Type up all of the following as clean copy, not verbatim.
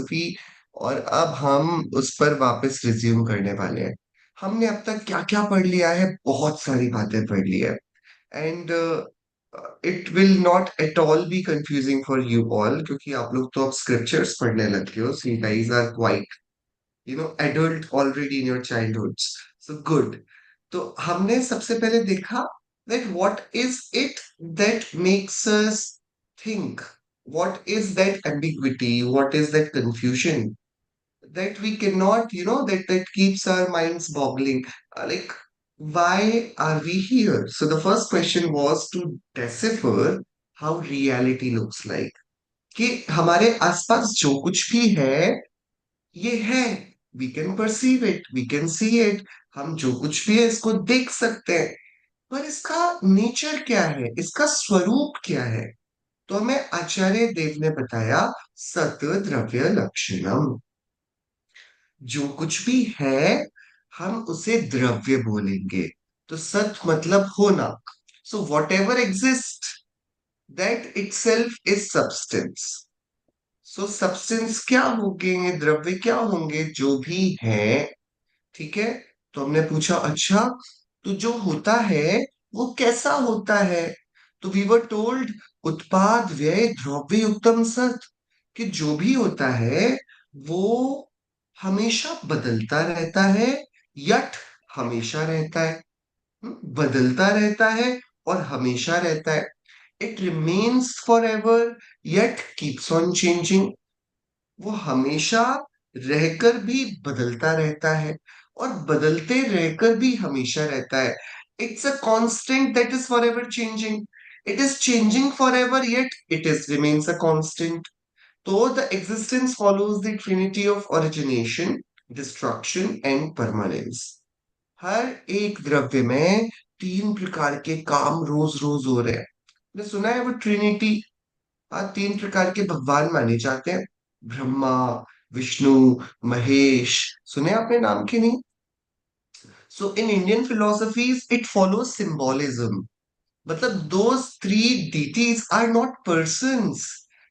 Philosophy, और अब हम उस पर वापस रिज्यूम करने वाले हैं। हमने अब तक क्या क्या पढ़ लिया है, बहुत सारी बातें पढ़ ली है। And it will not at all B confusing for you all, क्योंकि आप लोग तो अब स्क्रिप्चर्स पढ़ने लग गए हो, so you guys are quite adult already in your childhoods. So good. तो हमने सबसे पहले देखा that what is it that makes us think, what is that ambiguity, what is that confusion that we cannot, that keeps our minds boggling. Like, why are we here? So the first question was to decipher how reality looks like. कि हमारे आसपास जो कुछ भी है, ये है, we can perceive it, we can see it, हम जो कुछ भी है इसको देख सकते हैं, पर इसका नेचर क्या है, इसका स्वरूप क्या है? तो हमें आचार्य देव ने बताया, सत द्रव्य लक्षणम। जो कुछ भी है हम उसे द्रव्य बोलेंगे। तो सत मतलब होना, so what ever exist that itself is substance. So substance क्या होंगे, द्रव्य क्या होंगे, जो भी है। ठीक है। तो हमने पूछा, अच्छा, तो जो होता है वो कैसा होता है? तो वी वर टोल्ड, उत्पाद व्यय द्रव्य युक्तम सत, कि जो भी होता है वो हमेशा बदलता रहता है, यट हमेशा रहता है। बदलता रहता है और हमेशा रहता है। It remains for ever, yet keeps on changing. वो हमेशा रहकर भी बदलता रहता है और बदलते रहकर भी हमेशा रहता है। It's a constant that is forever changing. It is changing forever, yet it is remains a constant. तो the existence follows the trinity of origination, destruction and permanence. हर एक द्रव्य में तीन प्रकार के काम रोज रोज हो रहे हैं। ने सुना है वो ट्रिनिटी? हाँ, तीन प्रकार के भगवान माने जाते हैं, ब्रह्मा, विष्णु, महेश। सुने आपने नाम की नहीं? So in Indian philosophies it follow symbolism. मतलब those three deities are not persons.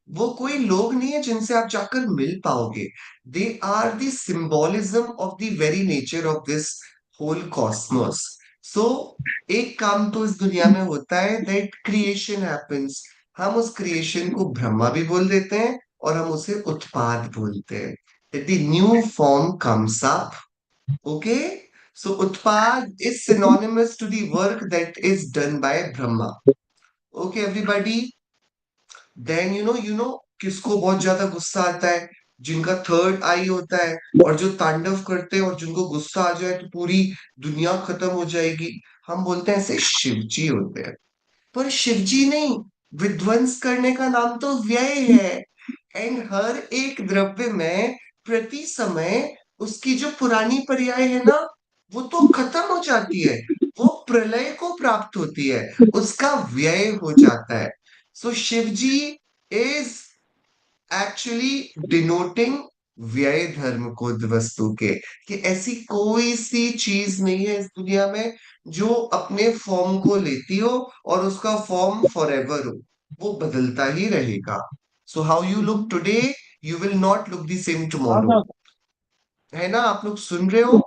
वो कोई लोग नहीं है जिनसे आप जाकर मिल पाओगे। They are the symbolism of the very nature of this whole cosmos. So एक काम तो इस दुनिया में होता है, दैट क्रिएशन हैपेंस। हम उस क्रिएशन को ब्रह्मा भी बोल देते हैं और हम उसे उत्पाद बोलते हैं। The new form comes up. Okay, so Utpad is synonymous to the work that is done by Brahma. Okay, everybody. Then किसको बहुत ज्यादा गुस्सा आता है? जिनका थर्ड आई होता है और जो तांडव करते हैं, और जिनको गुस्सा आ जाए तो पूरी दुनिया खत्म हो जाएगी। हम बोलते हैं ऐसे शिव जी होते हैं। पर शिव जी नहीं, विध्वंस करने का नाम तो व्यय है। एंड हर एक द्रव्य में प्रति समय उसकी जो पुरानी पर्याय है ना, वो तो खत्म हो जाती है, वो प्रलय को प्राप्त होती है, उसका व्यय हो जाता है। सो शिव जी इज एक्चुअली डिनोटिंग व्यय धर्म को वस्तु के, कि ऐसी कोई सी चीज नहीं है इस दुनिया में जो अपने फॉर्म को लेती हो और उसका फॉर्म फॉर एवर हो। वो बदलता ही रहेगा। So how you look today, you will not look the same tomorrow. है ना? आप लोग सुन रहे हो?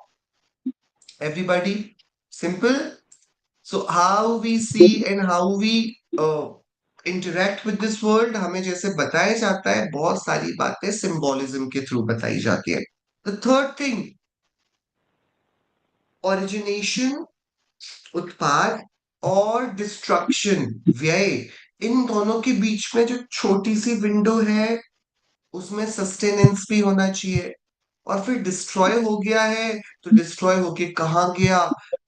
Everybody, simple. So how we see and how we interact with this world, हमें जैसे बताया जाता है, बहुत सारी बातें सिंबॉलिज्म के थ्रू बताई जाती है। द थर्ड थिंग, ओरिजिनेशन, उत्पाद, और डिस्ट्रक्शन, व्यय। इन दोनों के बीच में जो छोटी सी विंडो है, उसमें सस्टेनेंस भी होना चाहिए। और फिर डिस्ट्रॉय हो गया है तो डिस्ट्रॉय होके कहाँ गया,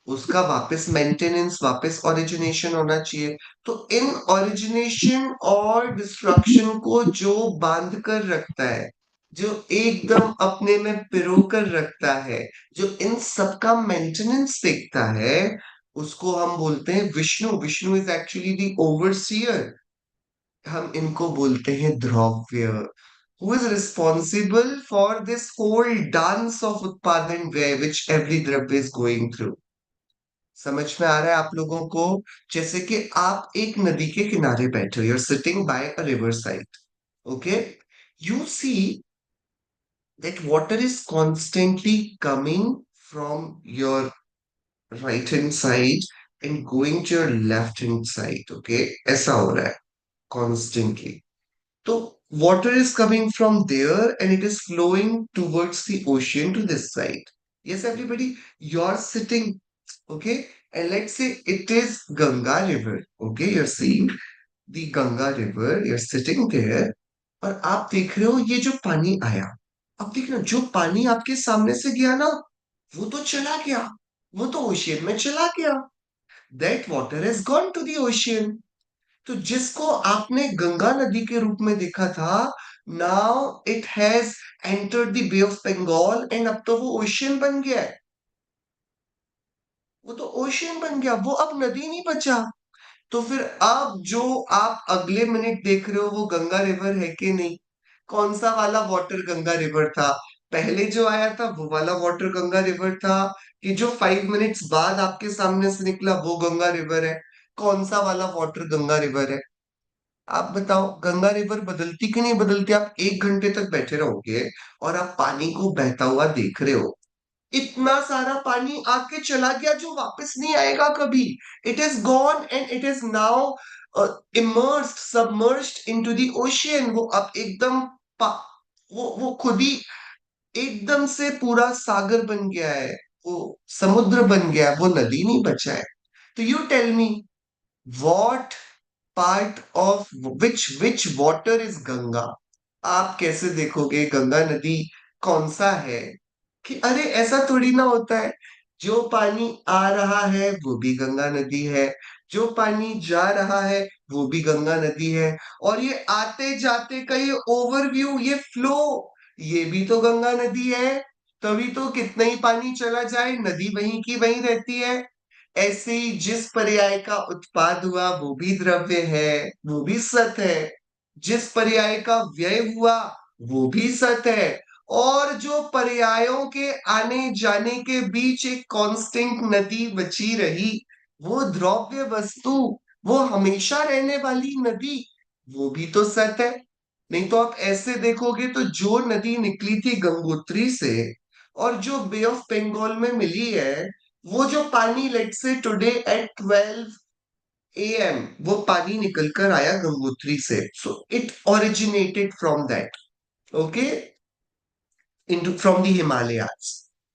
उसका वापस मेंटेनेंस, वापस ओरिजिनेशन होना चाहिए। तो इन ओरिजिनेशन और डिस्ट्रक्शन को जो बांध कर रखता है, जो एकदम अपने में पिरो कर रखता है, जो इन सबका मेंटेनेंस देखता है, उसको हम बोलते हैं Vishnu. Vishnu is actually the overseer. हम इनको बोलते हैं द्रव्य। Who is responsible for this whole dance of उत्पादन व्यय which every द्रव्य is going through? समझ में आ रहा है आप लोगों को? जैसे कि आप एक नदी के किनारे बैठे हो, you're sitting by a river side, okay? You see that water is constantly coming from your right hand side and going to your left hand side. Okay, ऐसा हो रहा है constantly. So water is coming from there and it is flowing towards the ocean to this side. Yes, everybody, you're sitting, okay, and let's say it is Ganga River. Okay, you're seeing the Ganga River, you're sitting there, और आप देख रहे हो ये जो पानी आया, अब देखना जो पानी आपके सामने से गया ना, वो तो चला गया, वो तो ओशियन में चला गया. That water has gone to the ocean. तो जिसको आपने गंगा नदी के रूप में देखा था, now it has entered the bay of Bengal and अब तो वो ओशियन बन गया है. वो तो ओशियन बन गया, वो अब नदी नहीं बचा. तो फिर अब जो आप अगले मिनट देख रहे हो वो गंगा रिवर है कि नहीं? कौन सा वाला वाटर गंगा रिवर था? पहले जो आया था वो वाला वाटर गंगा रिवर था, कि जो 5 मिनट्स बाद आपके सामने से निकला वो गंगा रिवर है? कौन सा वाला वाटर गंगा रिवर है? आप बताओ, गंगा रिवर बदलती कि नहीं बदलती? आप 1 घंटे तक बैठे रहोगे और आप पानी को बहता हुआ देख रहे हो. इतना सारा पानी आके चला गया जो वापस नहीं आएगा कभी. It is gone and it is now immersed, submerged into the ocean. वो अब एकदम वो खुद ही एकदम से पूरा सागर बन गया है, वो समुद्र बन गया है, वो नदी नहीं बचा है. तो you tell me, what part of which water is Ganga? आप कैसे देखोगे गंगा नदी कौन सा है? कि अरे ऐसा थोड़ी ना होता है. जो पानी आ रहा है वो भी गंगा नदी है, जो पानी जा रहा है वो भी गंगा नदी है, और ये आते जाते का ये ओवरव्यू, ये फ्लो, ये भी तो गंगा नदी है. तभी तो कितना ही पानी चला जाए नदी वहीं की वहीं रहती है. ऐसे ही जिस पर्याय का उत्पाद हुआ वो भी द्रव्य है, वो भी सत है. जिस पर्याय का व्यय हुआ वो भी सत है. और जो पर्यायों के आने जाने के बीच एक कांस्टेंट नदी बची रही, वो द्रव्य वस्तु, वो हमेशा रहने वाली नदी, वो भी तो सत है. नहीं तो आप ऐसे देखोगे तो जो नदी निकली थी गंगोत्री से और जो बे ऑफ बंगाल में मिली है, वो जो पानी लेट से टुडे एट 12 AM वो पानी निकल कर आया गंगोत्री से. So it originated from that. Okay, into from the Himalayas.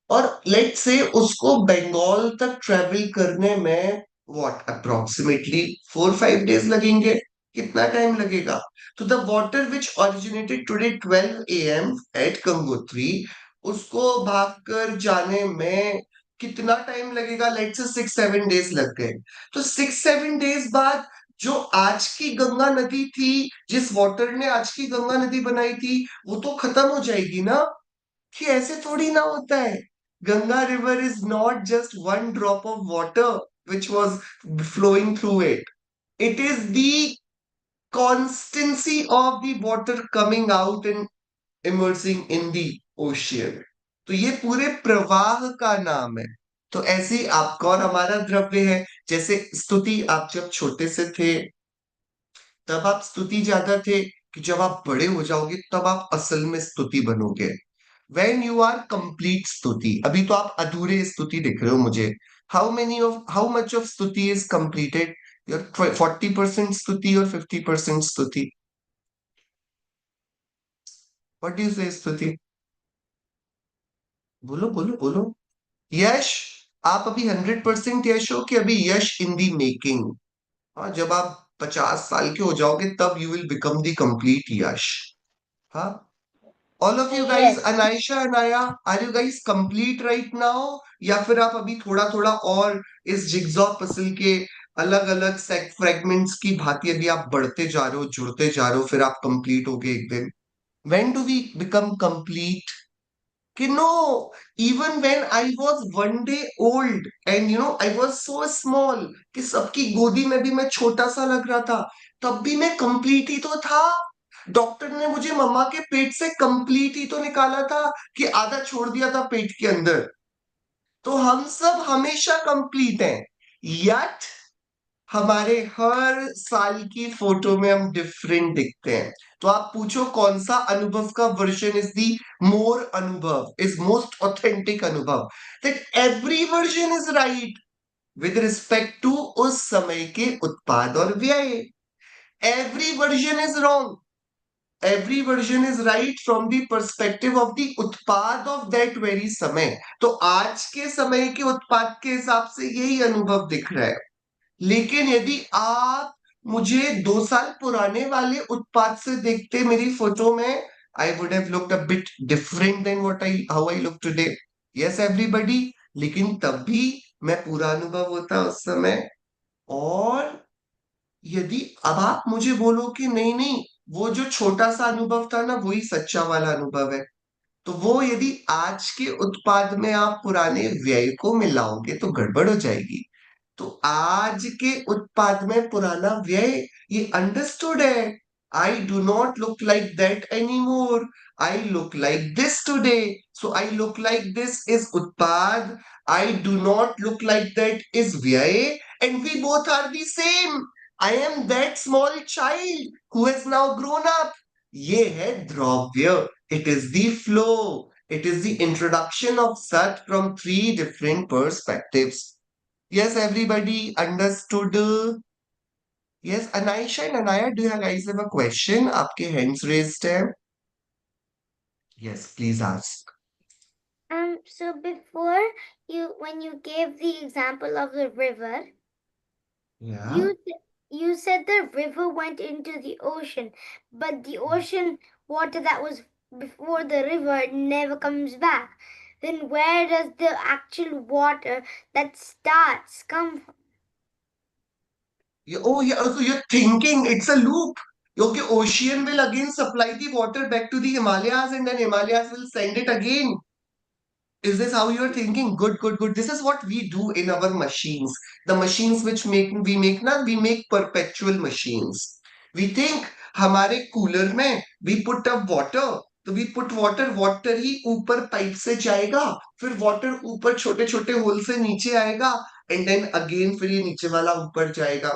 और लेट से उसको बंगाल तक ट्रेवल करने में व्हाट अप्रोक्सीमेटली 4-5 डेज लगेंगे. कितना टाइम लगेगा? तो the water which originated today 12 AM at Gangotri, उसको भागकर जाने में कितना टाइम लगेगा? लेट से 6-7 डेज लग गए. तो 6-7 डेज बाद जो आज की गंगा नदी थी, जिस वाटर ने आज की गंगा नदी बनाई थी, वो तो खत्म हो जाएगी ना. कि ऐसे थोड़ी ना होता है. Ganga river is not just one drop of water which was flowing through it. It is the constancy of the water coming out and immersing in the ocean. तो ये पूरे प्रवाह का नाम है. तो ऐसे ही आपका और हमारा द्रव्य है. जैसे स्तुति, आप जब छोटे से थे तब आप स्तुति ज्यादा थे, कि जब आप बड़े हो जाओगे तब आप असल में स्तुति बनोगे. वेन यू आर कंप्लीट स्तुति, अभी तो आप अधूरे स्तुति दिख रहे हो मुझे. हाउ मच ऑफ स्तुति इज कंप्लीटेड? योर 40% स्तुति और 50% स्तुति. व्हाट डू यू से स्तुति? बोलो बोलो बोलो. यश. आप अभी 100% यश हो कि अभी यश इन दी मेकिंग? हाँ, जब आप 50 साल के हो जाओगे तब you will become the complete Yash. हाँ. All of you guys, Yes. Anaysha, Anaya, are you guys complete right now? या फिर आप अभी थोड़ा थोड़ा और इस जिग्सॉ पजल के अलग अलग फ्रेगमेंट्स की भांति अभी आप बढ़ते जा रहे हो, जुड़ते जा रहे हो, फिर आप कंप्लीट होगे एक दिन? When do we become complete? कि no, even when I was 1 day old and I was so small, कि सबकी गोदी में भी मैं छोटा सा लग रहा था, तब भी मैं कंप्लीट ही तो था. डॉक्टर ने मुझे मम्मा के पेट से कंप्लीट ही तो निकाला था, कि आधा छोड़ दिया था पेट के अंदर. तो हम सब हमेशा कंप्लीट हैं. यट हमारे हर साल की फोटो में हम डिफरेंट दिखते हैं। तो आप पूछो कौन सा अनुभव का version is the more anubhav, is most authentic anubhav, that every version is right with respect to उस समय के उत्पाद और व्यय। Every version is wrong, every version is right from the perspective of the उत्पाद of that very समय। तो आज के समय के उत्पाद के हिसाब से यही अनुभव दिख रहा है। लेकिन यदि आप मुझे 2 साल पुराने वाले उत्पाद से देखते मेरी फोटो में, I would have looked a bit different than what I how I look today. Yes everybody, लेकिन तब भी मैं पूरा अनुभव होता उस समय। और यदि अब आप मुझे बोलो कि नहीं नहीं, वो जो छोटा सा अनुभव था ना वही सच्चा वाला अनुभव है, तो वो यदि आज के उत्पाद में आप पुराने व्यय को मिलाओगे तो गड़बड़ हो जाएगी। तो आज के उत्पाद में पुराना व्यय ये अंडरस्टूड है। I do not look like that any more, I look like this today. So I look like this is utpad, I do not look like that is vyay, and we both are the same. I am that small child who has now grown up. ये है द्रव्य, it is the flow, it is the introduction of Sat from three different perspectives. Yes, everybody understood. Yes, Anisha and Anaya, do you guys have a question? आपके hands raised है. Yes, please ask. So before when you gave the example of the river, Yeah. you you said the river went into the ocean, but the ocean water that was before the river never comes back. Then where does the actual water that starts come from? Oh, yeah. So you're thinking it's a loop. Okay, ocean will again supply the water back to the Himalayas, and then Himalayas will send it again. Is this how you're thinking? Good, good, good. This is what we do in our machines. The machines which we make perpetual machines. We think हमारे cooler में we put up water, तो we put water, water ही ऊपर pipe से जाएगा, फिर water ऊपर छोटे छोटे होल से नीचे आएगा, and then again फिर ये नीचे वाला ऊपर जाएगा।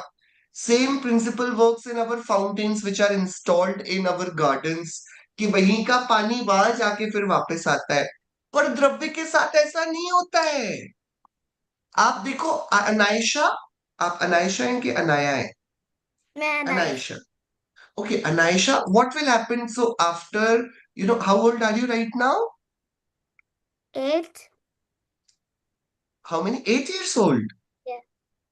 Same principle works in our fountains which are installed in our gardens, कि वहीं का पानी वहां जाके फिर वापस आता है। पर द्रव्य के साथ ऐसा नहीं होता है। आप देखो अनायशा, आप अनायशा हैं कि अनाया है? मैं nice. Anaysha. Okay, Anaisha, what will happen? So after, how old are you right now? 8. How many? 8 years old. Yeah.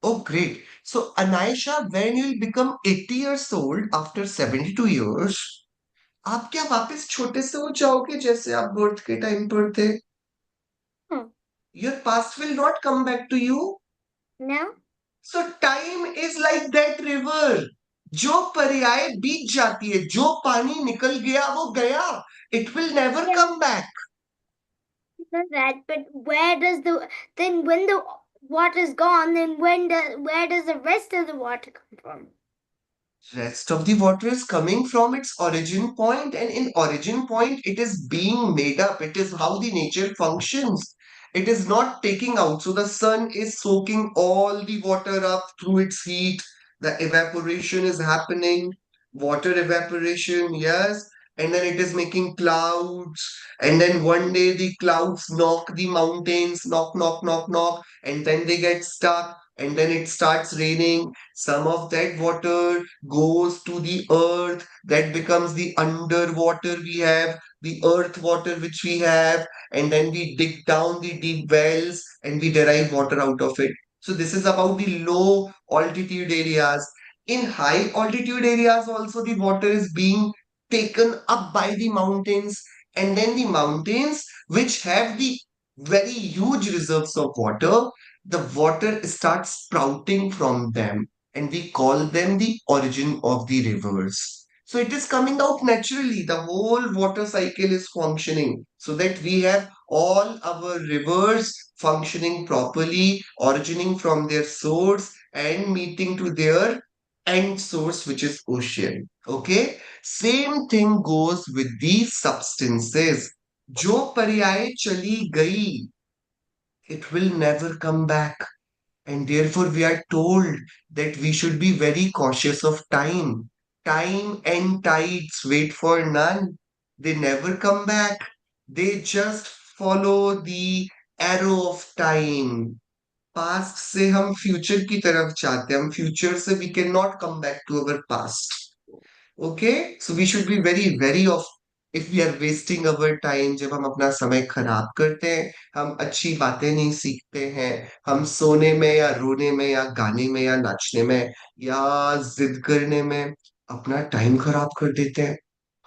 Oh, great. So Anaisha, when you will become 80 years old after 72 years, आप क्या वापस छोटे से हो जाओगे जैसे आप birth के टाइम पर थे? Hmm. Your past will not come back to you. No. So time is like that river. जो पर्याय बीत जाती है, जो पानी निकल गया वो गया, it will never Yeah. come back. Know that, but where does the then when the water is gone, then where does the rest of the water come from? Rest of the water is coming from its origin point, and in origin point it is being made up. It is how the nature functions. It is not taking out. So the sun is soaking all the water up through its heat. The evaporation is happening, water evaporation, yes, and then it is making clouds, and then one day the clouds knock the mountains, knock knock knock knock, and then they get stuck, and then it starts raining. Some of that water goes to the earth, that becomes the underwater we have, the earth water which we have, and then we dig down the deep wells and we derive water out of it. So this is about the low altitude areas. In high altitude areas also the water is being taken up by the mountains, and then the mountains which have the very huge reserves of water, the water starts sprouting from them, and we call them the origin of the rivers. So it is coming out naturally. The whole water cycle is functioning so that we have all our rivers functioning properly, originating from their source and meeting to their end source, which is ocean. Okay. Same thing goes with these substances. जो पर्याय चली गई, it will never come back. And therefore, we are told that we should be very cautious of time. Time and tides wait for none. They never come back. They just follow the arrow of time. Past से हम future की तरफ जाते हैं, हम future से we can not come back to our past. Okay, so we should be very very of if we are wasting our time. जब हम अपना समय खराब करते हैं, हम अच्छी बातें नहीं सीखते हैं, हम सोने में या रोने में या गाने में या नाचने में या जिद करने में अपना टाइम खराब कर देते हैं.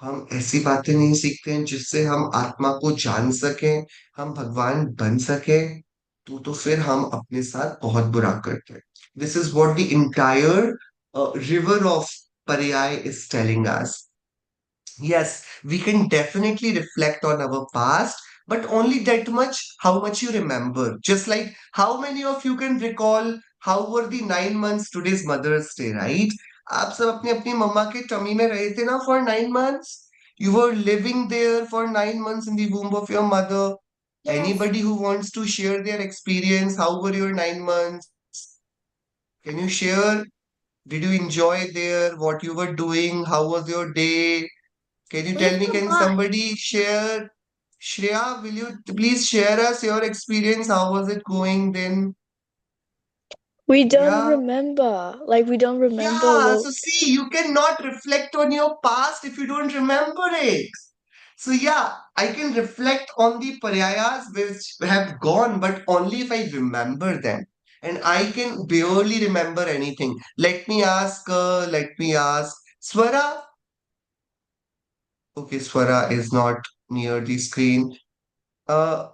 हम ऐसी बातें नहीं सीखते हैं जिससे हम आत्मा को जान सकें, हम भगवान बन सकें. तो फिर हम अपने साथ बहुत बुरा करते हैं. This is what the entire river of Pariyai is telling us. Yes, we can definitely reflect on our past, but only that much, how much you remember. Just like how many of you can recall how were the 9 months today's Mother's Day, right? आप सब अपनी अपनी मम्मा के tummy में रहे थे ना for 9 months. You were living there for 9 months in the womb of your mother. Yes. Anybody who wants to share their experience, how were your 9 months? Can you share? Did you enjoy there? What you were doing? How was your day? Can you We tell me, can forgot. somebody share? Shreya, will you please share us your experience? How was it going then? We don't Yeah. remember. Like, we don't remember Yeah. what. So see, you cannot reflect on your past if you don't remember it. So yeah, I can reflect on the paryayas which have gone, but only if I remember them. And I can barely remember anything. Let me ask, Swara. Okay, Swara is not near the screen. Uh,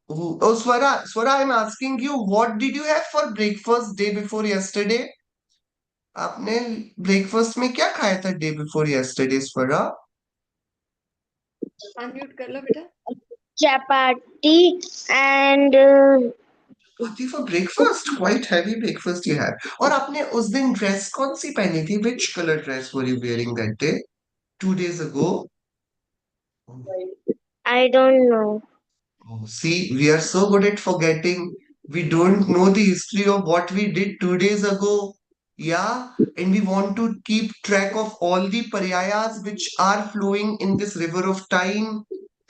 Swara, I'm asking you, what did you have for breakfast day before yesterday? आपने breakfast में क्या खाया था day before yesterday, स्वरा? Unmute कर लो बेटा. Chapati and Chapati for breakfast, quite heavy breakfast you had. और आपने उस दिन ड्रेस कौन सी पहनी थी? Which color dress were you wearing that day? 2 days ago? I don't know. Oh, see, we are so good at forgetting. We don't know the history of what we did 2 days ago. Yeah, and we want to keep track of all the paryayas which are flowing in this river of time.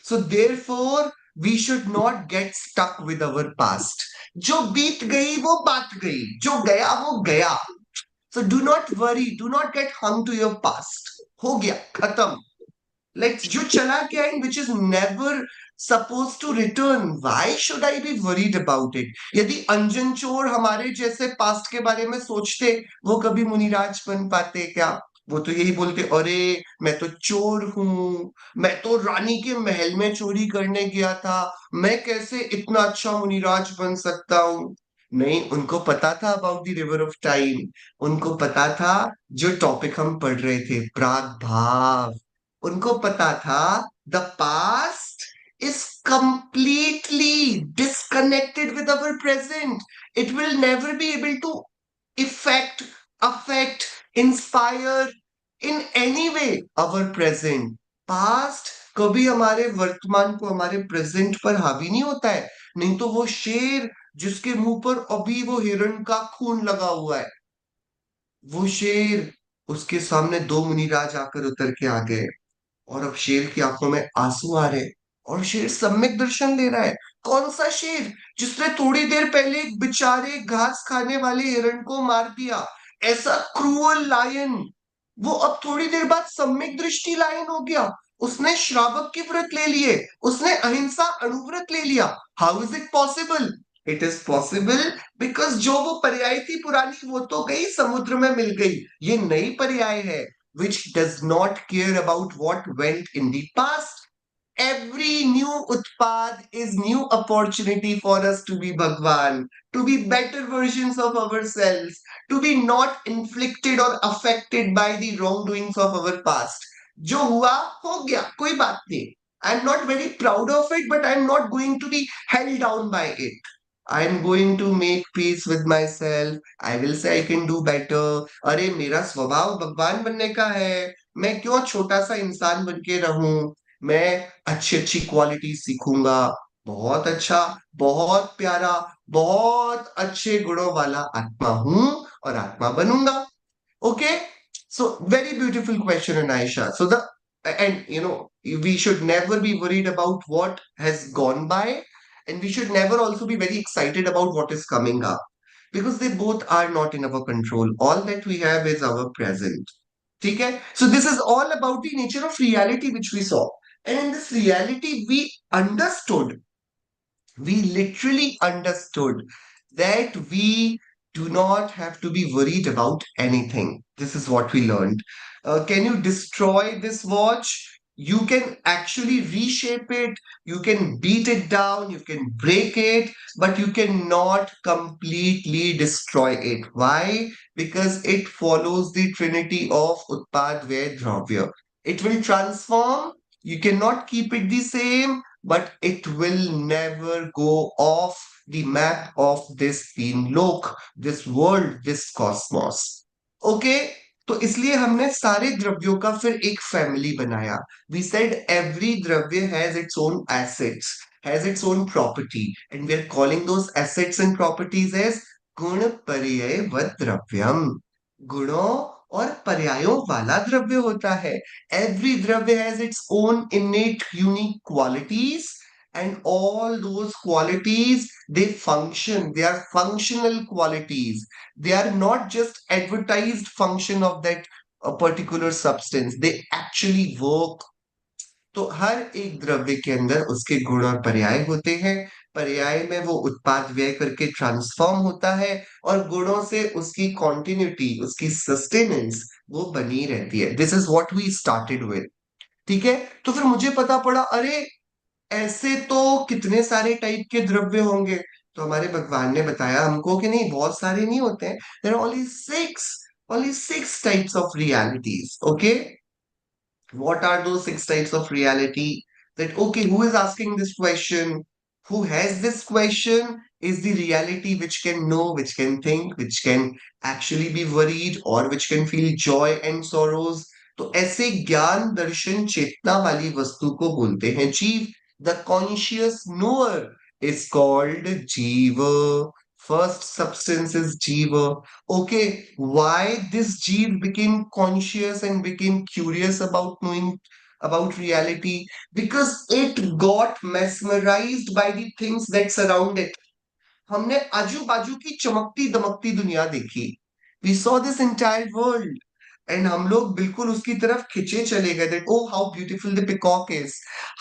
So therefore, we should not get stuck with our past. जो बीत गई वो बात गई, जो गया वो गया. So do not worry, do not get hung to your past. हो गया, खत्म. Like जो चला गया and which is never supposed to return. Why should I be worried about it? यदि अंजन चोर हमारे जैसे पास्ट के बारे में सोचते, वो कभी मुनिराज बन पाते क्या? वो तो यही बोलते, अरे मैं तो चोर हूँ, मैं तो रानी के महल में चोरी करने गया था, मैं कैसे इतना अच्छा मुनिराज बन सकता हूँ? नहीं, उनको पता था about the river of time. उनको पता था जो टॉपिक हम पढ़ रहे थे, प्राग भाव. उनको पता था the past is completely disconnected with our present. It will never be able to affect, inspire in any way our present. Past कभी हमारे वर्तमान को, हमारे प्रेजेंट पर हावी नहीं होता है. नहीं तो वो शेर जिसके मुंह पर अभी वो हिरण का खून लगा हुआ है, वो शेर, उसके सामने दो मुनिराज आकर उतर के आ गए और अब शेर की आंखों में आंसू आ रहे और शेर सम्यक दर्शन ले रहा है. कौन सा शेर? जिसने थोड़ी देर पहले एक बेचारे घास खाने वाले हिरण को मार दिया. ऐसा क्रूअल लायन, वो अब थोड़ी देर बाद सम्यक दृष्टि लायन हो गया. उसने श्रावक के व्रत ले लिए, उसने अहिंसा अणुव्रत ले लिया. How is it possible? It is possible because जो वो पर्याय थी पुरानी, वो तो गई, समुद्र में मिल गई. ये नई पर्याय है which does not care about what went in the past. Every new utpad is new opportunity for us to be Bhagwan, to be better versions of ourselves, to be not inflicted or affected by the wrongdoings of our past. जो हुआ हो गया, कोई बात नहीं. I'm not very proud of it, but I'm not going to be held down by it. I'm going to make peace with myself. I will say I can do better. अरे मेरा स्वभाव भगवान बनने का है, मैं क्यों छोटा सा इंसान बन के रहूं? मैं अच्छी अच्छी क्वालिटी सीखूंगा, बहुत अच्छा, बहुत प्यारा, बहुत अच्छे गुणों वाला आत्मा हूं और आत्मा बनूंगा. Okay, so very beautiful question, Anisha. So and we should never be worried about what has gone by, and we should never also be very excited about what is coming up because they both are not in our control. All that we have is our present. Okay, so this is all about the nature of reality which we saw, and in this reality we literally understood that we do not have to be worried about anything. This is what we learned. Can you destroy this watch? You can actually reshape it, you can beat it down, you can break it, but you cannot completely destroy it. Why? Because it follows the trinity of Utpad Vyay Dravya. It will transform, you cannot keep it the same, but it will never go off the map of this तीन लोक, this world, this cosmos. Okay, तो इसलिए हमने सारे द्रव्यों का फिर एक फैमिली बनाया. We said every द्रव्य has its own assets, has its own property, and we are calling those assets and properties as गुण पर्याय व द्रव्यम. गुणों और पर्यायों वाला द्रव्य होता है. Every dravya has its own innate unique qualities, and all those qualities they function. They are functional qualities. They are not just advertised function of that particular substance. They actually work. तो हर एक द्रव्य के अंदर उसके गुण और पर्याय होते हैं. पर्याय में वो उत्पाद व्यय करके ट्रांसफॉर्म होता है, और गुणों से उसकी कॉन्टिन्यूटी, उसकी सस्टेनेंस वो बनी रहती है. This is what we started with. ठीक है, तो फिर मुझे पता पड़ा, अरे ऐसे तो कितने सारे टाइप के द्रव्य होंगे. तो हमारे भगवान ने बताया हमको कि नहीं, बहुत सारे नहीं होते हैं. There are only six types of realities. Okay, what are those six types of reality? That okay, who is asking this question? Who has this question is the reality which can know, which can think, which can actually be worried, or which can feel joy and sorrows. तो ऐसे ज्ञान दर्शन चेतना वाली वस्तु को बोलते हैं जीव. The conscious knower is called Jiva. First substance is Jiva. Okay, why this Jeev became conscious and became curious about knowing about reality? Because it got mesmerized by the things that surround it. हमने आजू बाजू की चमकती दमकती दुनिया देखी. We saw this entire world. And हम लोग बिल्कुल उसकी तरफ खिंचे चले गए. That oh how beautiful the peacock is,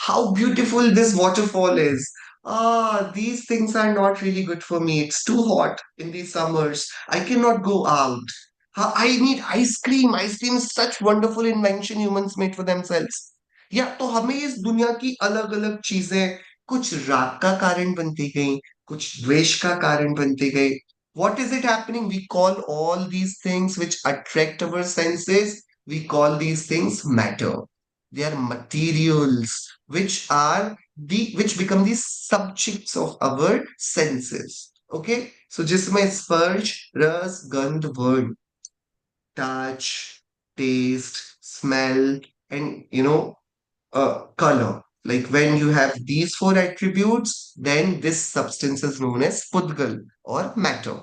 how beautiful this waterfall is. These things are not really good for me. It's too hot in these summers. I cannot go out. I need ice cream. Ice cream is such wonderful invention humans made for themselves. या तो हमें इस दुनिया की अलग अलग चीजें कुछ राग का कारण बनती गई, कुछ द्वेष का कारण बनती गई. What is it happening? We call all these things which attract our senses, we call these things matter. They are materials which become the subjects of our senses. Okay, so जिसमें स्पर्श, रस, गंध, word, touch, taste, smell, and color. Like when you have these four attributes, then this substance is known as pudgal or matter.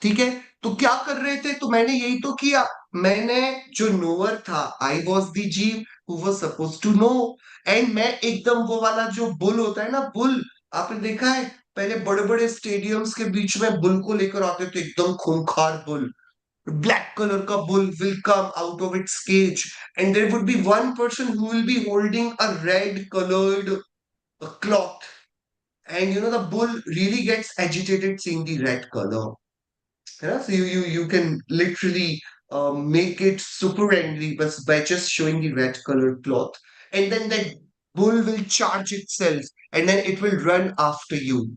ठीक है, तो क्या कर रहे थे? तो मैंने यही तो किया. मैंने जो नोअर था, I was the jeev who was suppose to know. And मैं एकदम वो वाला जो बुल होता है ना, बुल, आपने देखा है पहले बड़े बड़े स्टेडियम्स के बीच में बुल को लेकर आते थे, एकदम खूंखार bull. Black color ka bull will come out of its cage, and there would be one person who will be holding a red colored cloth. And the bull really gets agitated seeing the red color. Yeah, so you can literally make it super angry by just showing the red colored cloth, and then that bull will charge itself, and then it will run after you.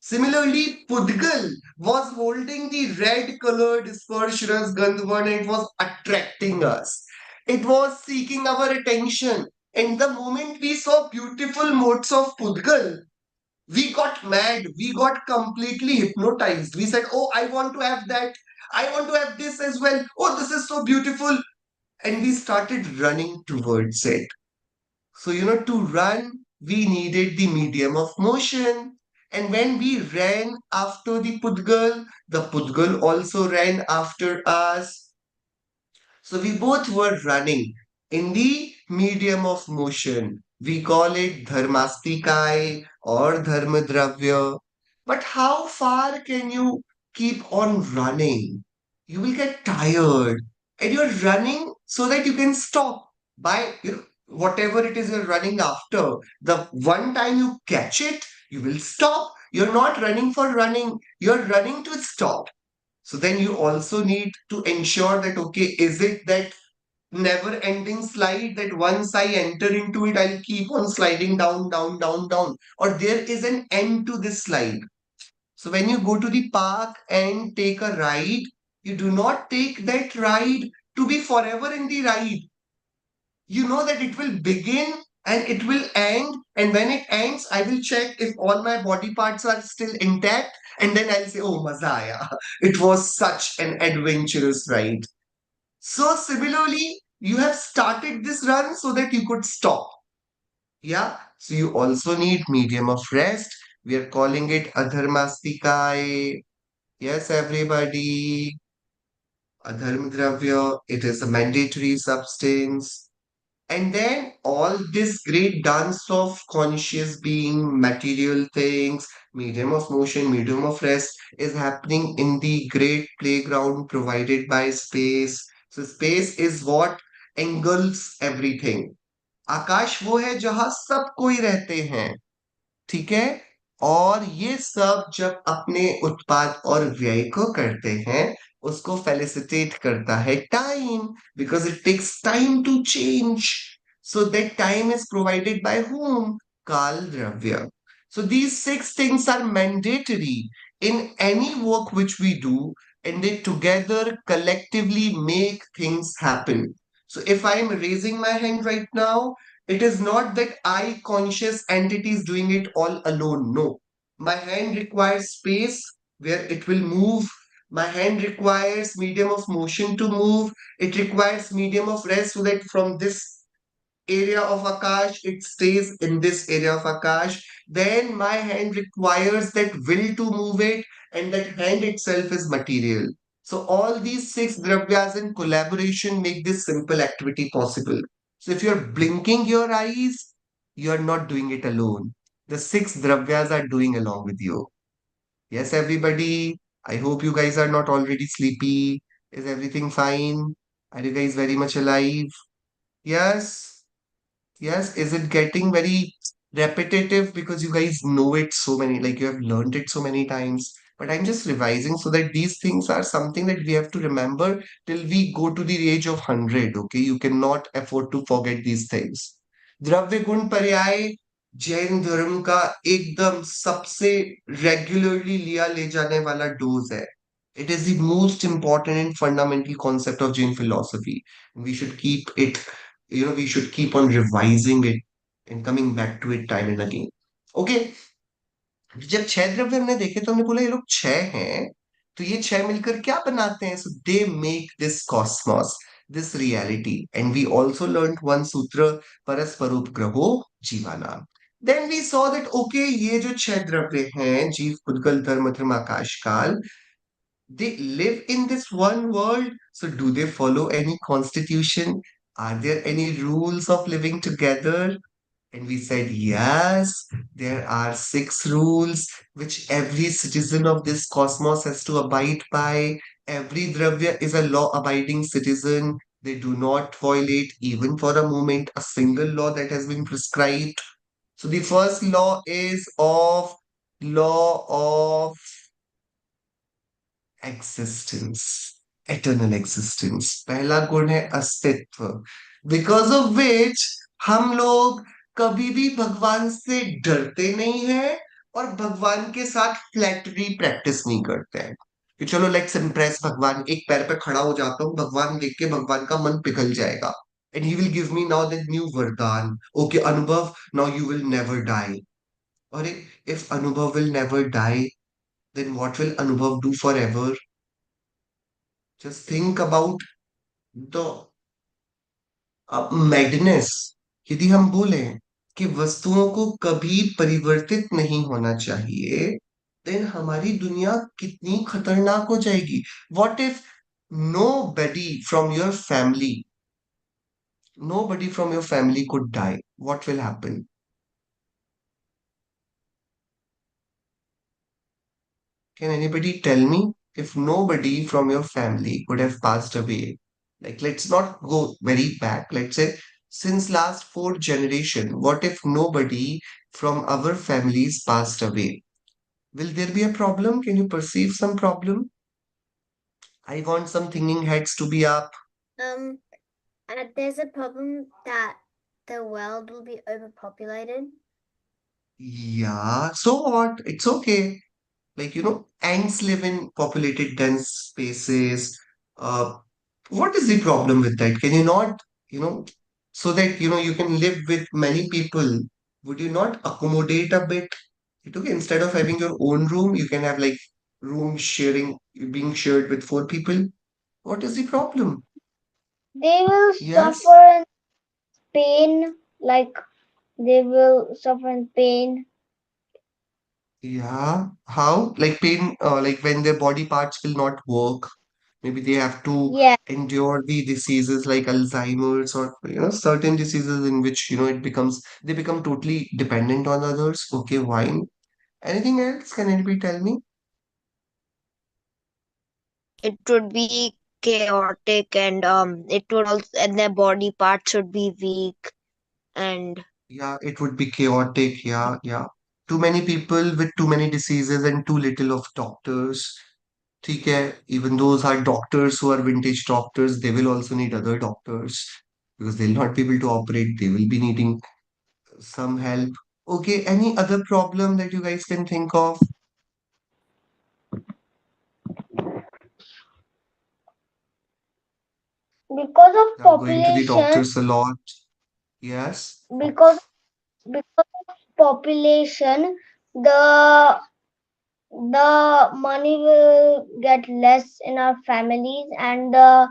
Similarly, Pudgal was holding the red colored Sparshras Gandhvan and it was attracting us. It was seeking our attention. And the moment we saw beautiful modes of Pudgal, we got mad. We got completely hypnotized. We said, oh, I want to have that. I want to have this as well. Oh, this is so beautiful. And we started running towards it. So, to run, we needed the medium of motion. And when we ran after the Pudgal also ran after us. So we both were running in the medium of motion. We call it dharmastikai or dharmadravya. But how far can you keep on running? You will get tired. And you're running so that you can stop by whatever it is you're running after. The one time you catch it, you will stop. You're not running for running, you're running to stop. So then you also need to ensure that, okay, is it that never ending slide that once I enter into it, I'll keep on sliding down, down, down, down, or there is an end to this slide. So when you go to the park and take a ride, you do not take that ride to be forever in the ride. You know that it will begin and it will end. And when it ends, I will check if all my body parts are still intact. And then I'll say, oh, maza aaya. It was such an adventurous ride. So similarly, you have started this run so that you could stop. Yeah. So you also need medium of rest. We are calling it adharmastikai. Yes, everybody. Adharmadravya. It is a mandatory substance. And then all this great dance of conscious being, material things, medium of motion, medium of rest is happening in the great playground provided by space. So space is what engulfs everything. आकाश वो है जहां सब कोई रहते हैं, ठीक है। और ये सब जब अपने उत्पाद और व्यय को करते हैं, उसको फेलिसिटेट करता है time, because it takes time to change. So that time is provided by whom? Kaal द्रव्य। So these six things are mandatory in any work which we do, and they together collectively make things happen. So if I am raising my hand right now, it is not that I, conscious entity, is doing it all alone. No. My hand requires space where it will move. My hand requires medium of motion to move. It requires medium of rest so that from this area of Akash, it stays in this area of Akash. Then my hand requires that will to move it, and that hand itself is material. So all these six dravyas in collaboration make this simple activity possible. So if you're blinking your eyes, you're not doing it alone. The six dravyas are doing along with you. Yes, everybody. I hope you guys are not already sleepy. Is everything fine? Are you guys very much alive? Yes. Yes, is it getting very repetitive because you guys know it so many, like you have learned it so many times? But I'm just revising so that these things are something that we have to remember till we go to the age of 100. Okay, you cannot afford to forget these things. द्रव्य गुण पर्याय जैन धर्म का एकदम सबसे regularly लिया ले जाने वाला डोज है. It is the most important and fundamental concept of Jain philosophy. We should keep it, we should keep on revising it and coming back to it time and again. Okay, जब छह द्रव्य हमने देखे तो हमने बोला ये लोग छह हैं, तो ये छह मिलकर क्या बनाते हैं? So they make this cosmos, this reality, and we also learn one sutra, परस्परोपग्रहो जीवाना. Then we saw that okay, ये जो छह द्रव्य हैं, जीव, पुद्गल, धर्म, धर्म, आकाश, काल, they live in this one world. So, do they follow any constitution? Are there any rules of living together? And we said, yes, there are six rules which every citizen of this cosmos has to abide by. Every Dravya is a law abiding citizen. They do not violate, even for a moment, a single law that has been prescribed. So, the first law is of law of existence, eternal existence. पहला गुण है अस्तित्व, because of which हम लोग कभी भी भगवान से डरते नहीं हैं और भगवान के साथ फ्लैटरी प्रैक्टिस नहीं करते हैं कि चलो लेट्स इम्प्रेस भगवान, एक पैर पे खड़ा हो जाता हूँ, भगवान देख के भगवान का मन पिघल जाएगा and he will give me now the new vardhan. Okay, Anubhav, now you will never die. Or if Anubhav will never die, then what will Anubhav do forever? Just think about the madness. यदि हम बोले कि वस्तुओं को कभी परिवर्तित नहीं होना चाहिए, देन हमारी दुनिया कितनी खतरनाक हो जाएगी. What if nobody from your family, nobody from your family could die? What will happen? Can anybody tell me if nobody from your family could have passed away? Like, let's not go very back. Let's say since last four generation, what if nobody from our families passed away? Will there be a problem? Can you perceive some problem? I want some thinking heads to be up. Um, there's a problem that the world will be overpopulated. Yeah, so what? It's okay. Like, ants live in populated dense spaces. Uh, what is the problem with that? Can you not, you know, so that, you can live with many people, would you not accommodate a bit? It's okay. Instead of having your own room, you can have like room sharing, being shared with four people. What is the problem? They will Yes. suffer in pain, like they will suffer in pain. Yeah. How? Like pain, like when their body parts will not work. Maybe they have to Yeah. endure the diseases like Alzheimer's or, certain diseases in which, they become totally dependent on others. Okay, fine. Anything else? Can anybody tell me? It would be chaotic, and it would also, and their body parts would be weak. And Yeah, it would be chaotic. Yeah, yeah. Too many people with too many diseases and too little of doctors. ठीक है, even those are doctors who are vintage doctors, they will also need other doctors because they'll not be able to operate. They will be needing some help. Okay, any other problem that you guys can think of? Because of Yeah, going to the population, doctors a lot. Yes. because because of population, the the money will get less in our families and the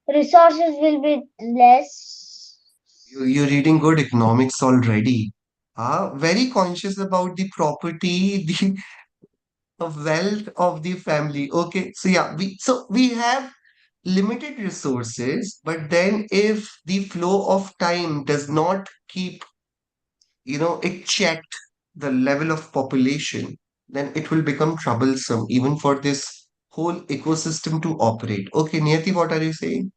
resources will be less. You're reading good economics already. Very conscious about the property, the wealth of the family. Okay, so yeah, we have limited resources, but then if the flow of time does not keep, it checked the level of population, then it will become troublesome even for this whole ecosystem to operate. Okay, Niyati, what are you saying?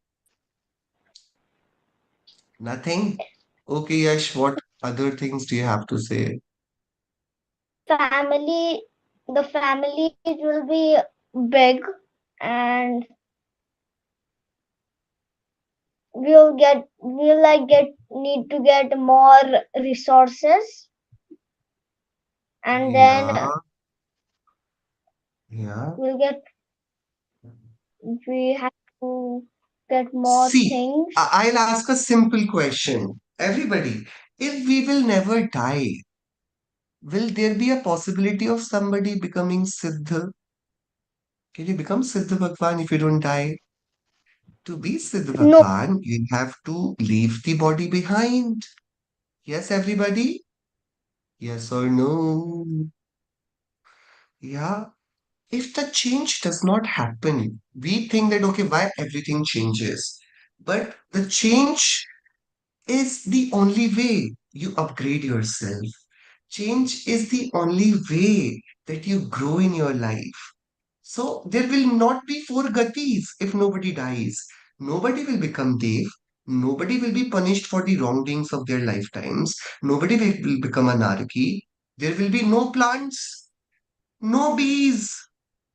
Nothing? Okay, Yash, what other things do you have to say? Family, the families will be big and we'll like get need to get more resources and then Yeah, yeah. we'll get we have to get more See, things. I'll ask a simple question. Everybody, if we will never die, will there be a possibility of somebody becoming Siddha? Can you become Siddha Bhagwan if you don't die? To be Siddha No, Bhagwan, you have to leave the body behind. Yes, everybody? Yes or no? Yeah. If the change does not happen, we think that, okay, why everything changes? But the change is the only way you upgrade yourself. Change is the only way that you grow in your life. So there will not be four gatis if nobody dies. Nobody will become Dev. Nobody will be punished for the wrongdoings of their lifetimes. Nobody will become anarchy. There will be no plants, no bees,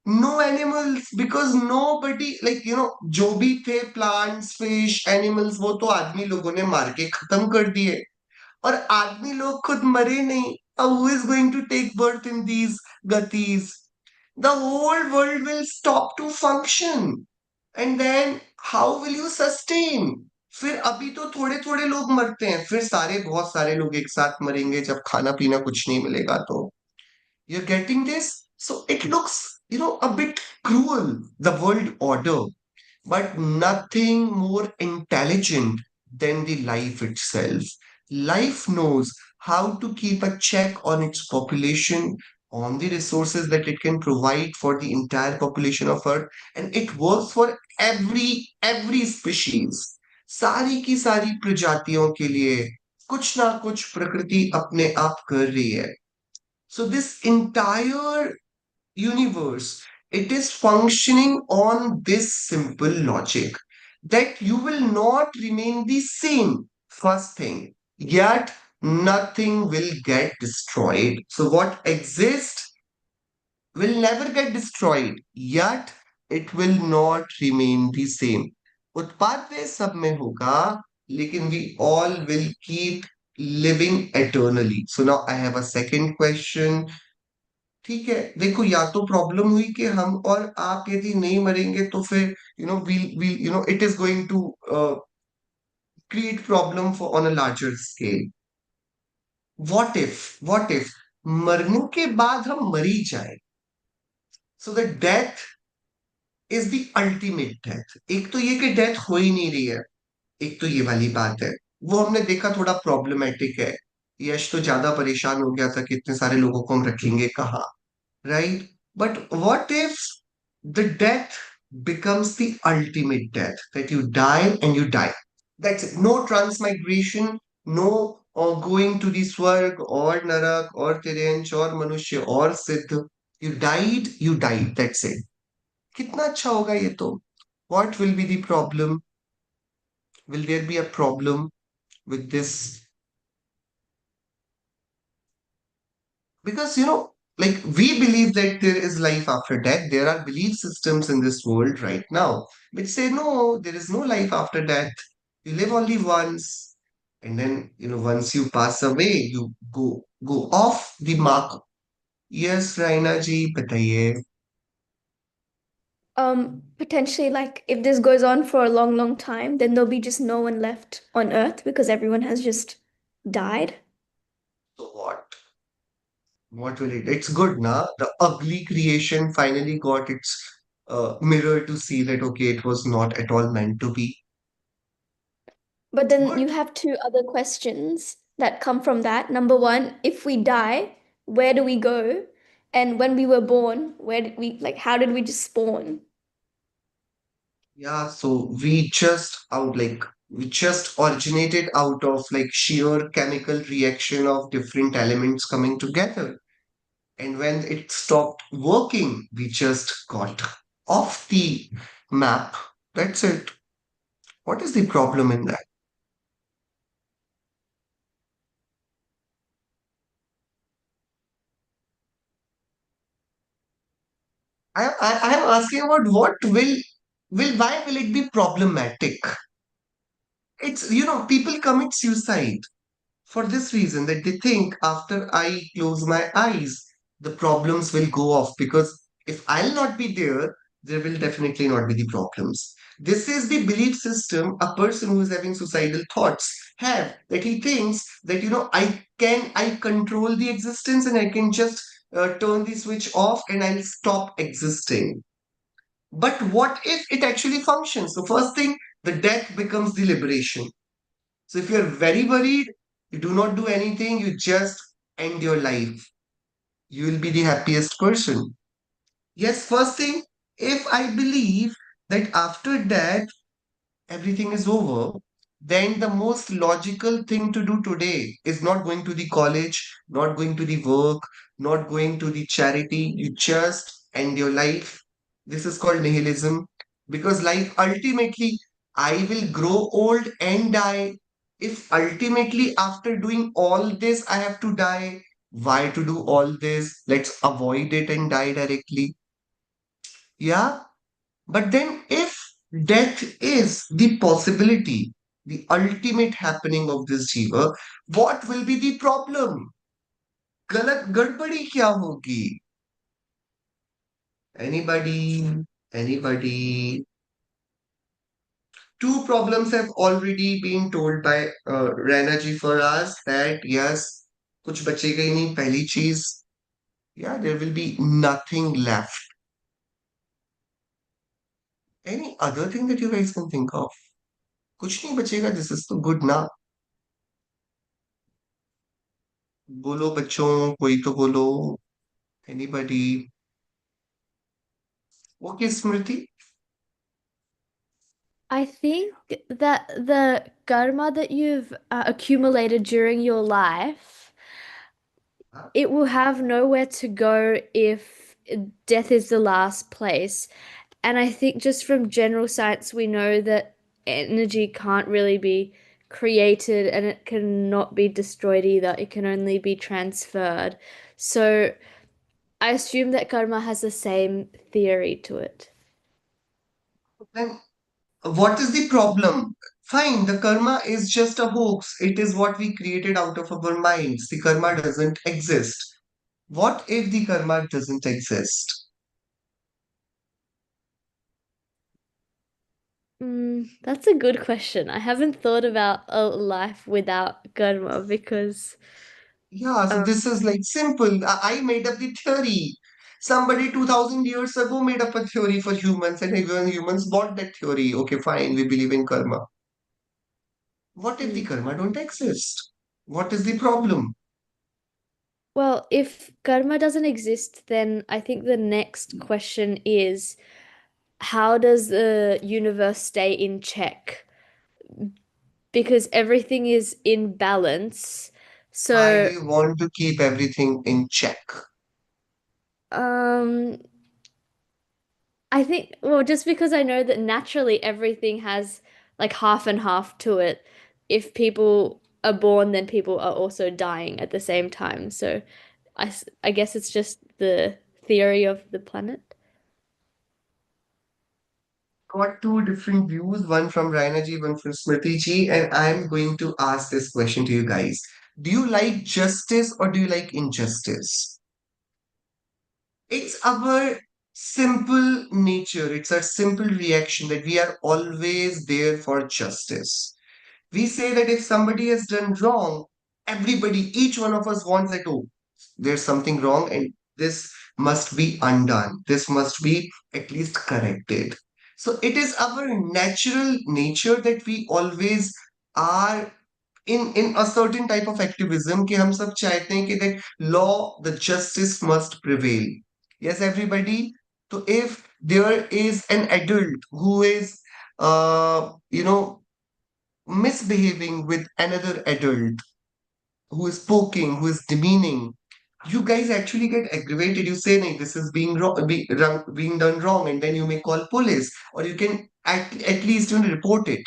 no animals because nobody like जो भी थे plants, fish, animals वो तो आदमी लोगों ने मार के खत्म कर दिए और आदमी लोग खुद मरे नहीं. Who is going to take birth in these gatis? The whole world will stop to function. And then how will you sustain? फिर अभी तो थोड़े थोड़े लोग मरते हैं, फिर बहुत सारे लोग एक साथ मरेंगे जब खाना पीना कुछ नहीं मिलेगा तो. You're getting this? So it looks, a bit cruel, the world order, but nothing more intelligent than the life itself. Life knows how to keep a check on its population, on the resources that it can provide for the entire population of Earth, and it works for every species. सारी की सारी प्रजातियों के लिए कुछ ना कुछ प्रकृति अपने आप कर रही है. So this entire universe, it is functioning on this simple logic that you will not remain the same, first thing, yet nothing will get destroyed. So what exists will never get destroyed, yet it will not remain the same. उत्पाद सब में होगा, लेकिन we all will keep living eternally. So now I have a second question. ठीक है, देखो, या तो प्रॉब्लम हुई कि हम और आप यदि नहीं मरेंगे तो फिर it is going to create problem for on a larger scale. What if मरने के बाद हम मरी जाए, so the death is the ultimate death. एक तो ये कि डेथ हो ही नहीं रही है, एक तो ये वाली बात है, वो हमने देखा थोड़ा प्रॉब्लमेटिक है. यश तो ज्यादा परेशान हो गया था कि इतने सारे लोगों को हम रखेंगे कहाँ, right? But what if the death becomes the ultimate death, that you die and you die? That's it. No transmigration, no going to the Swarg or Narak or Tirench or Manushya or Siddh. You died. That's it. कितना अच्छा होगा ये तो. What will be the problem? Will there be a problem with this? Because like, we believe that there is life after death. There are belief systems in this world right now which say no, there is no life after death. You live only once, and then once you pass away, you go off the mark. Yes, Raina ji, bataiye. Potentially, like if this goes on for a long, long time, then there'll be just no one left on Earth because everyone has just died. So what will it? It's good, na? The ugly creation finally got its mirror to see that okay, it was not at all meant to be. But then you Good. have two other questions that come from that. Number one, if we die, where do we go? And when we were born, where did we, like, how did we just spawn? Yeah, so we just originated out of like sheer chemical reaction of different elements coming together. And when it stopped working, we just got off the map. That's it. What is the problem in that? I am asking about why will it be problematic? It's, people commit suicide for this reason, that they think after I close my eyes, the problems will go off, because if I'll not be there, there will definitely not be the problems. This is the belief system a person who is having suicidal thoughts have, that he thinks that I control the existence and I can just turn the switch off and I'll stop existing. But what if it actually functions? So first thing, the death becomes the liberation. So if you're very worried, you do not do anything, you just end your life. You will be the happiest person. Yes, first thing, if I believe that after death everything is over, then the most logical thing to do today is not going to the college, not going to the work, not going to the charity. You just end your life. This is called nihilism, because life ultimately, I will grow old and die. If ultimately after doing all this I have to die, why to do all this? Let's avoid it and die directly. Yeah. But then, if death is the possibility, the ultimate happening of this jiva, what will be the problem? गलत गड़बड़ी क्या होगी? Anybody? Anybody? Two problems have already been told by Raina ji for us, that yes, कुछ बचेगा ही नहीं, पहली चीज. Yeah, there will be nothing left. Any other thing that you guys can think of? कुछ नहीं बचेगा. This is so good ना. बोलो बच्चों, कोई तो बोलो। Anybody? Okay Smriti. I think that the karma that you've accumulated during your life, it will have nowhere to go if death is the last place. And I think just from general science, we know that energy can't really be created and it cannot be destroyed either. It can only be transferred. So I assume that karma has the same theory to it. Then what is the problem? Fine, the karma is just a hoax. It is what we created out of our minds. The karma doesn't exist. What if the karma doesn't exist? That's a good question. I haven't thought about a life without karma because Yeah, so um, this is like simple. I made up the theory. Somebody 2000 years ago made up a theory for humans, and even humans bought that theory. Okay, fine, we believe in karma. What if the mm, karma don't exist? What is the problem? well, if karma doesn't exist, then I think the next question is how does the universe stay in check? Because everything is in balance. Why do So, you want to keep everything in check? um, I think, well, just because I know that naturally everything has like half and half to it. If people are born, then people are also dying at the same time. So I guess it's just the theory of the planet. Got two different views, one from Raina ji, one from Smriti ji, and I'm going to ask this question to you guys. Do you like justice or do you like injustice? It's our simple nature, it's our simple reaction that we are always there for justice. We say that if somebody has done wrong, everybody, each one of us wants that, oh, there's something wrong and this must be undone. This must be at least corrected. So it is our natural nature that we always are in a certain type of activism कि हम सब चाहते हैं कि that law, the justice must prevail. Yes, everybody. So if there is an adult who is, you know, misbehaving with another adult, who is poking, who is demeaning, you guys actually get aggravated. You say, "Nahin, this is being wrong, being done wrong," and then you may call police, or you can at least report it.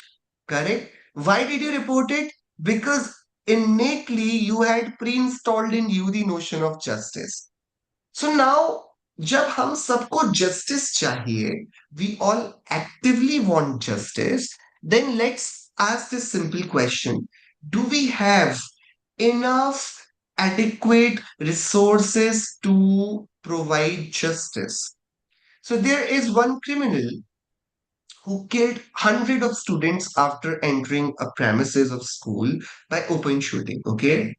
Correct? Why did you report it? Because innately you had pre-installed in you the notion of justice. So now, जब हम सबको justice चाहिए, we all actively want justice, then let's ask this simple question. Do we have enough adequate resources to provide justice? So there is one criminal who killed hundreds of students after entering a premises of school by open shooting. Okay.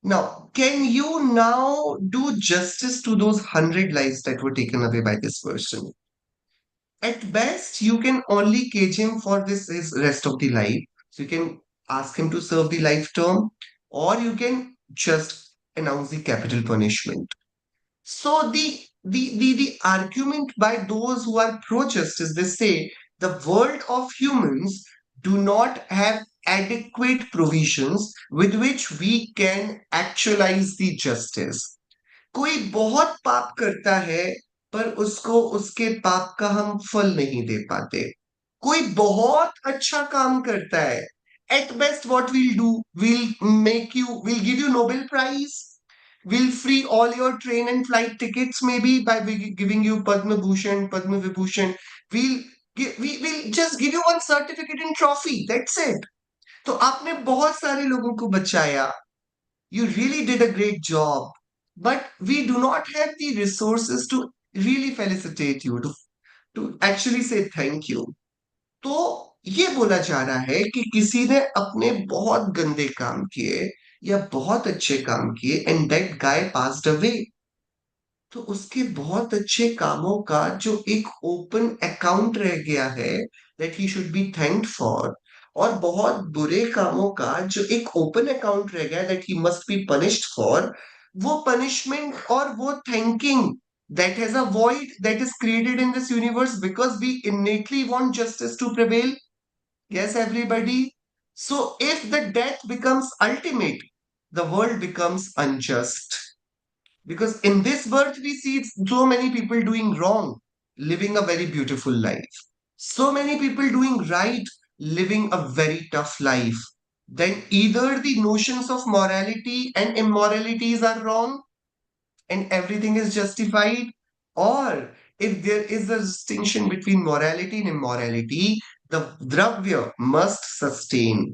Now, can you now do justice to those 100 lives that were taken away by this person? At best, you can only cage him for this his rest of the life. So you can ask him to serve the life term, or you can just announce the capital punishment. So the argument by those who are pro-justice, they say the world of humans do not have adequate provisions with which we can actualize the justice. कोई बहुत पाप करता है पर उसको उसके पाप का हम फल नहीं दे पाते. कोई बहुत अच्छा काम करता है. At best, what we'll do, we'll give you Nobel Prize. We'll free all your train and flight tickets, maybe by giving you Padma Bhushan, Padma Vibhushan. We will just give you one certificate and trophy. That's it. तो आपने बहुत सारे लोगों को बचाया. You really did a great job. But we do not have the resources to really felicitate you, to actually say thank you. तो ये बोला जा रहा है कि किसी ने अपने बहुत गंदे काम किए या बहुत अच्छे काम किए and that guy passed away. तो उसके बहुत अच्छे कामों का जो एक ओपन अकाउंट रह गया है, that he should be thanked for, और बहुत बुरे कामों का जो एक ओपन अकाउंट रह गया that he must be punished for, वो पनिशमेंट और वो thinking that has a void that is created in this universe because we innately want justice to prevail. Yes, everybody. So if the death becomes ultimate, the world becomes unjust. Because in this birth, we see so many people doing wrong, living a very beautiful life. So many people doing right, living a very tough life. Then either the notions of morality and immoralities are wrong and everything is justified, or if there is a distinction between morality and immorality, the dravya must sustain.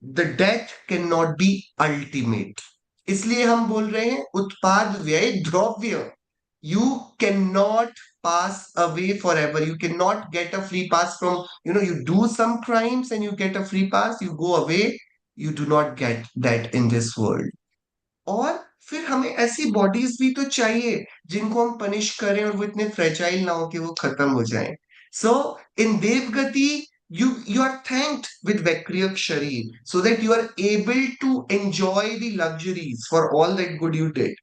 The death can not be ultimate, इसलिए हम बोल रहे हैं उत्पाद व्यय द्रव्य, you can not pass away forever. You cannot get a free pass from, you do some crimes and you get a free pass, you go away. You do not get that in this world. और फिर हमें ऐसी bodies भी तो चाहिए जिनको हम punish करें और वो इतने फ्रेजाइल ना हो कि वो खत्म हो जाएं. सो इन देवगति you are thanked with Vakriyak Sharir so that you are able to enjoy the luxuries for all that good you did.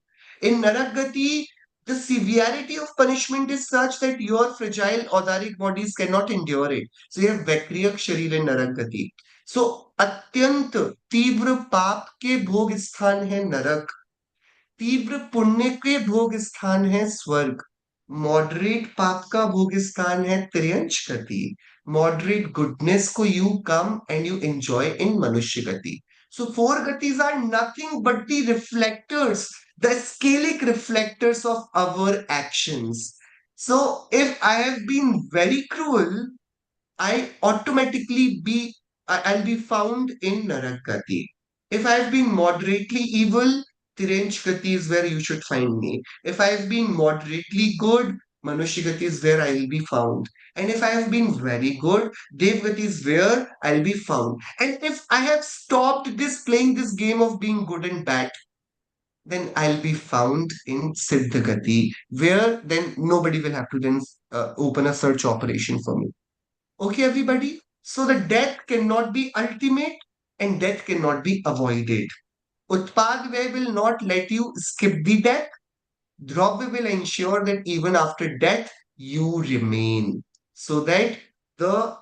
In Naragati, the severity of punishment is such that your fragile Audaric bodies cannot endure it. So you have Vakriyak Sharir in Naragati. सो अत्यंत तीव्र पाप के भोग स्थान है नरक, तीव्र पुण्य के भोग स्थान है स्वर्ग, मॉडरेट पाप का भोग स्थान है त्रियंश गति, मॉडरेट गुडनेस को you come and you enjoy in मनुष्य गति. So four gatis are nothing but the reflectors, the scalic reflectors of our actions. So if I have been very cruel, I automatically I'll be found in Narakati. If I've been moderately evil, Tirenchkati is where you should find me. If I've been moderately good, Manushigati is where I will be found. And if I have been very good, Devgati is where I'll be found. And if I have stopped playing this game of being good and bad, then I'll be found in Siddhagati, where then nobody will have to then open a search operation for me. Okay, everybody? So the death cannot be ultimate and death cannot be avoided. Utpad Vyay will not let you skip the death. Dravya will ensure that even after death, you remain. So that the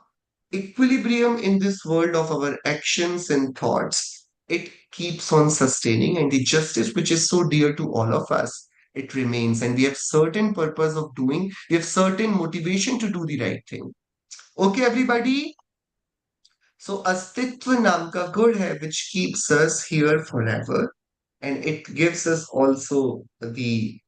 equilibrium in this world of our actions and thoughts, it keeps on sustaining, and the justice which is so dear to all of us, it remains. And we have certain purpose of doing, we have certain motivation to do the right thing. Okay, everybody? So अस्तित्व नाम का गुण है which keeps us here forever, and it gives us also the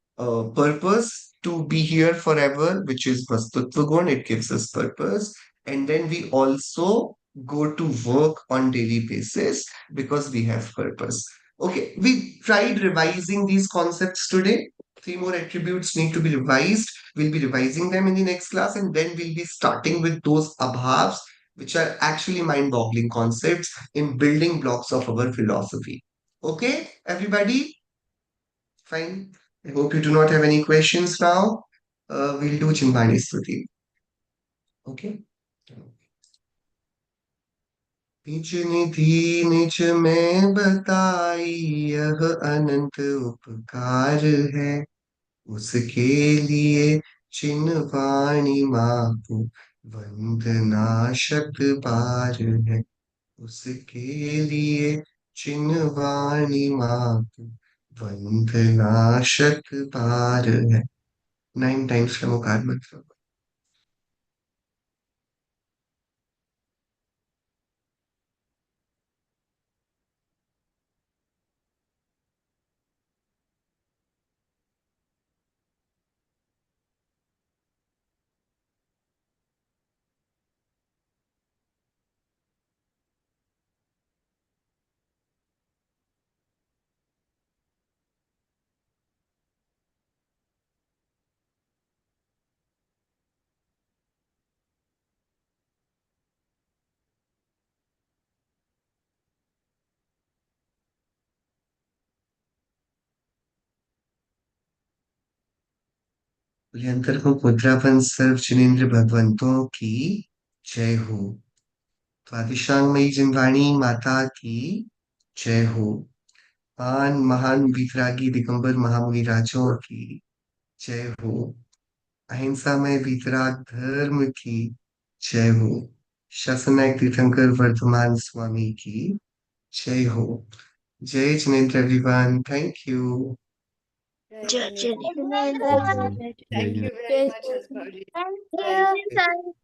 purpose to be here forever, which is vastutva gun. It gives us purpose, and then we also go to work on daily basis because we have purpose. Okay, we tried revising these concepts today. Three more attributes need to be revised. We'll be revising them in the next class, and then we'll be starting with those abhavs, which are actually mind-boggling concepts in building blocks of our philosophy. Okay, everybody? Fine. I hope you do not have any questions now. We'll do Chimbani Stuti. Okay? निज निधि निज में बताई यह अनंत उपकार है, उसके लिए चिन्हवाणी मापो वंदना शत बार है, उसके लिए चिन्हवाणी मापो वंदना शत बार है. 9 times Namaskar mantra. अंतर को पुत्रापन सर्व जिनेन्द्र भगवंतों की जय हो. स्वादिशांगमयी जिनवाणी माता की जय हो। महान महान वीतरागी दिगंबर महामुनि राजों की जय हो। अहिंसा में वीतराग धर्म की जय हो। शासनायक तीर्थंकर वर्धमान स्वामी की जय हो। जय Jinendra everyone, thank you. Jai Jai. Thank जय you जय। very much, Asmodi. Thank you.